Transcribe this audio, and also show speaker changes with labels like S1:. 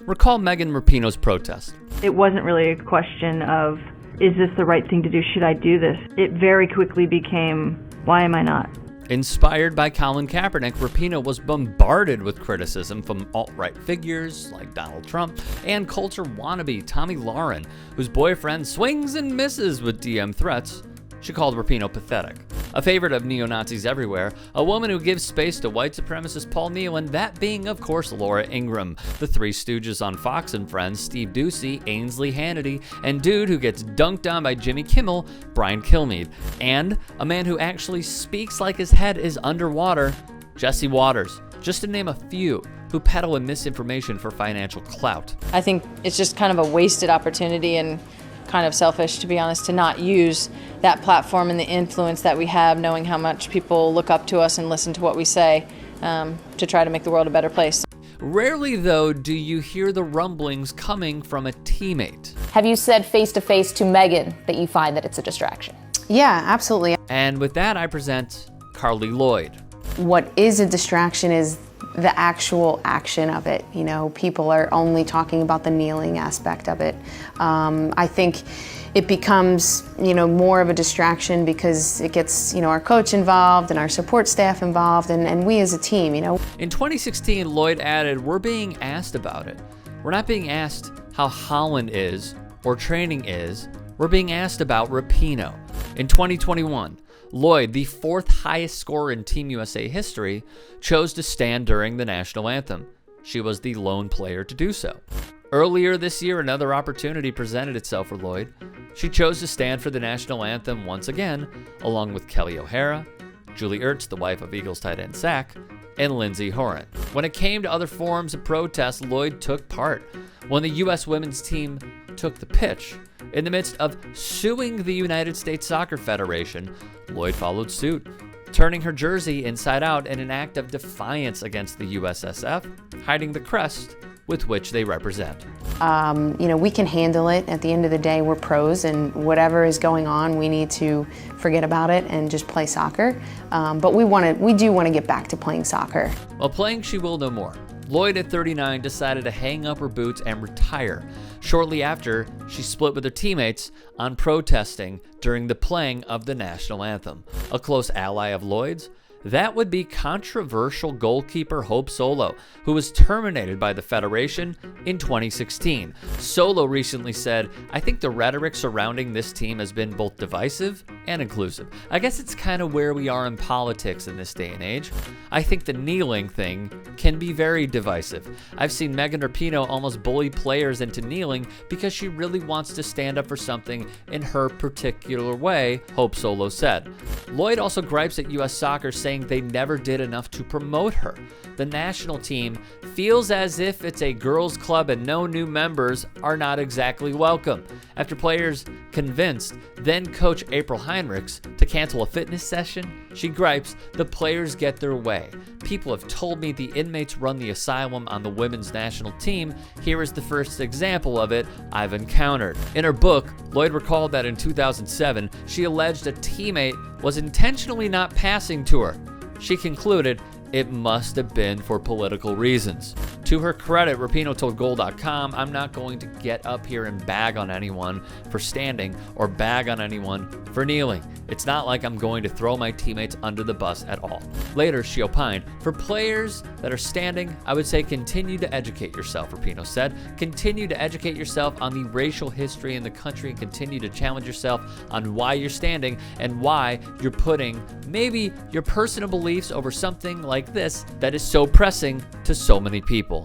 S1: Recall Megan Rapinoe's protest.
S2: It wasn't really a question of, is this the right thing to do? Should I do this? It very quickly became, why am I not?
S1: Inspired by Colin Kaepernick, Rapinoe was bombarded with criticism from alt-right figures like Donald Trump and culture wannabe Tommy Lauren, whose boyfriend swings and misses with DM threats. She called Rapinoe pathetic. A favorite of neo-Nazis everywhere, a woman who gives space to white supremacist Paul Nehlen, that being, of course, Laura Ingraham, the Three Stooges on Fox and Friends, Steve Doocy, Ainsley Hannity, and dude who gets dunked on by Jimmy Kimmel, Brian Kilmeade, and a man who actually speaks like his head is underwater, Jesse Waters, just to name a few who peddle in misinformation for financial clout.
S3: I think it's just kind of a wasted opportunity and kind of selfish, to be honest, to not use that platform and the influence that we have, knowing how much people look up to us and listen to what we say, to try to make the world a better place.
S1: Rarely, though, do you hear the rumblings coming from a teammate.
S4: Have you said face-to-face to Megan that you find that it's a distraction?
S5: Yeah, absolutely.
S1: And with that, I present Carly Lloyd.
S5: What is a distraction is the actual action of it. You know, people are only talking about the kneeling aspect of it. I think it becomes, more of a distraction because it gets, our coach involved and our support staff involved and we as a team,
S1: In 2016, Lloyd added, "We're being asked about it. We're not being asked how Holland is or training is. We're being asked about Rapinoe." In 2021, Lloyd, the fourth highest scorer in Team USA history, chose to stand during the national anthem. She was the lone player to do so. Earlier this year, another opportunity presented itself for Lloyd. She chose to stand for the national anthem once again, along with Kelly O'Hara, Julie Ertz, the wife of Eagles tight end Zach, and Lindsey Horan. When it came to other forms of protest, Lloyd took part. When the U.S. women's team took the pitch, in the midst of suing the United States Soccer Federation, Lloyd followed suit, turning her jersey inside out in an act of defiance against the USSF, hiding the crest with which they represent.
S5: We can handle it. At the end of the day, we're pros, and whatever is going on, we need to forget about it and just play soccer. But we do want to get back to playing soccer.
S1: While playing, she will no more. Lloyd, at 39, decided to hang up her boots and retire. Shortly after, she split with her teammates on protesting during the playing of the national anthem. A close ally of Lloyd's, that would be controversial goalkeeper Hope Solo, who was terminated by the Federation in 2016. Solo recently said, "I think the rhetoric surrounding this team has been both divisive and inclusive." I guess it's kind of where we are in politics in this day and age. I think the kneeling thing can be very divisive. I've seen Megan Rapinoe almost bully players into kneeling because she really wants to stand up for something in her particular way, Hope Solo said. Lloyd also gripes at U.S. Soccer, saying they never did enough to promote her. The national team feels as if it's a girls' club and no new members are not exactly welcome. After players convinced then coach April Heinrichs to cancel a fitness session, she gripes the players get their way. "People have told me the inmates run the asylum on the women's national team. Here is the first example of it I've encountered." In her book, Lloyd recalled that in 2007, she alleged a teammate was intentionally not passing to her. She concluded it must have been for political reasons. To her credit, Rapinoe told Goal.com, "I'm not going to get up here and bag on anyone for standing or bag on anyone for kneeling. It's not like I'm going to throw my teammates under the bus at all." Later, she opined, "For players that are standing, I would say continue to educate yourself," Rapinoe said. "Continue to educate yourself on the racial history in the country and continue to challenge yourself on why you're standing and why you're putting maybe your personal beliefs over something like this that is so pressing to so many people."